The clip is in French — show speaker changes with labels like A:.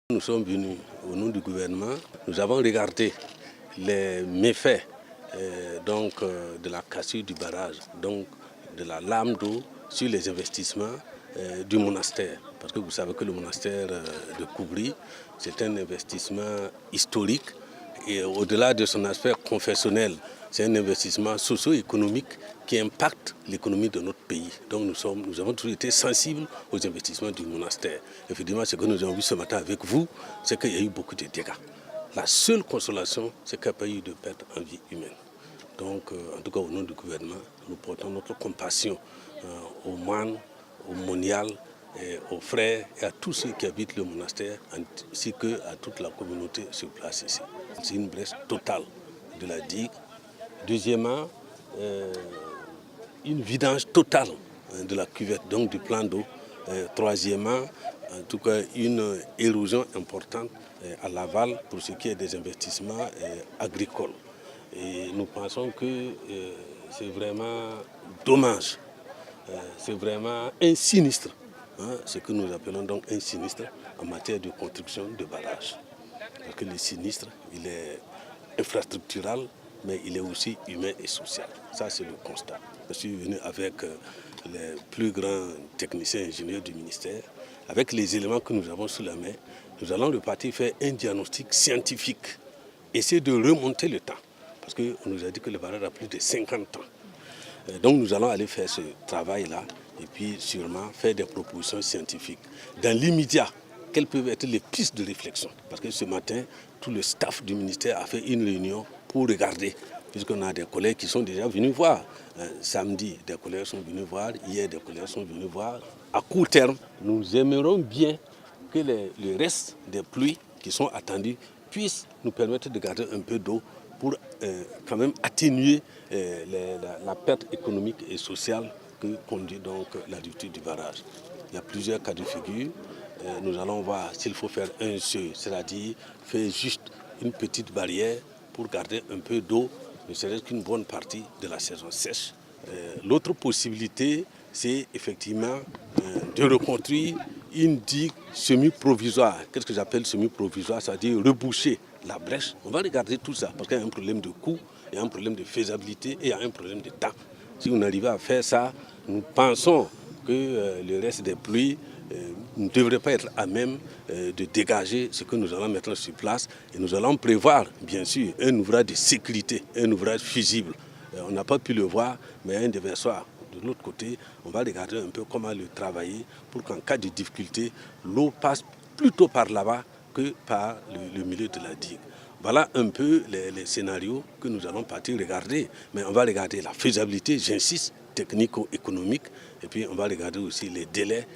A: Nous sommes venus au nom du gouvernement, nous avons regardé les méfaits de la cassure du barrage, donc de la lame d'eau sur les investissements du monastère. Parce que vous savez que le monastère de Koubri, c'est un investissement historique et au-delà de son aspect confessionnel, c'est un investissement socio-économique qui impacte l'économie de notre pays. Donc nous avons toujours été sensibles aux investissements du monastère. Effectivement, ce que nous avons vu ce matin avec vous, c'est qu'il y a eu beaucoup de dégâts. La seule consolation, c'est qu'il n'y a pas eu de perte en vie humaine. Donc, en tout cas, au nom du gouvernement, nous portons notre compassion aux moines, aux moniales, aux frères et à tous ceux qui habitent le monastère, ainsi qu'à toute la communauté sur place ici. C'est une brèche totale de la digue. Deuxièmement, une vidange totale de la cuvette, donc du plan d'eau. Troisièmement, en tout cas, une érosion importante à l'aval pour ce qui est des investissements agricoles. Et nous pensons que c'est vraiment dommage, c'est vraiment un sinistre, ce que nous appelons donc un sinistre en matière de construction de barrages. Parce que le sinistre, il est infrastructural, mais il est aussi humain et social. Ça, c'est le constat. Je suis venu avec les plus grands techniciens et ingénieurs du ministère, avec les éléments que nous avons sous la main. Nous allons repartir faire un diagnostic scientifique, essayer de remonter le temps. Parce qu'on nous a dit que le barrage a plus de 50 ans. Donc nous allons aller faire ce travail-là et puis sûrement faire des propositions scientifiques. Dans l'immédiat, quelles peuvent être les pistes de réflexion? Parce que ce matin, tout le staff du ministère a fait une réunion pour regarder. Puisqu'on a des collègues qui sont déjà venus voir. Samedi, des collègues sont venus voir. Hier, des collègues sont venus voir. À court terme, nous aimerions bien que le reste des pluies qui sont attendues puissent nous permettre de garder un peu d'eau pour quand même atténuer la perte économique et sociale que conduit donc la rupture du barrage. Il y a plusieurs cas de figure. Nous allons voir s'il faut faire un seuil, c'est-à-dire faire juste une petite barrière pour garder un peu d'eau, ne serait-ce qu'une bonne partie de la saison sèche. L'autre possibilité, c'est effectivement de reconstruire une digue semi-provisoire. Qu'est-ce que j'appelle semi-provisoire? C'est-à-dire reboucher la brèche. On va regarder tout ça parce qu'il y a un problème de coût, il y a un problème de faisabilité et il y a un problème de temps. Si on arrive à faire ça, nous pensons que le reste des pluies ne devrait pas être à même de dégager ce que nous allons mettre sur place. Et nous allons prévoir, bien sûr, un ouvrage de sécurité, un ouvrage fusible. On n'a pas pu le voir, mais un déversoir. De l'autre côté, on va regarder un peu comment le travailler pour qu'en cas de difficulté, l'eau passe plutôt par là-bas que par le milieu de la digue. Voilà un peu les scénarios que nous allons partir regarder. Mais on va regarder la faisabilité, j'insiste, technico-économique, et puis on va regarder aussi les délais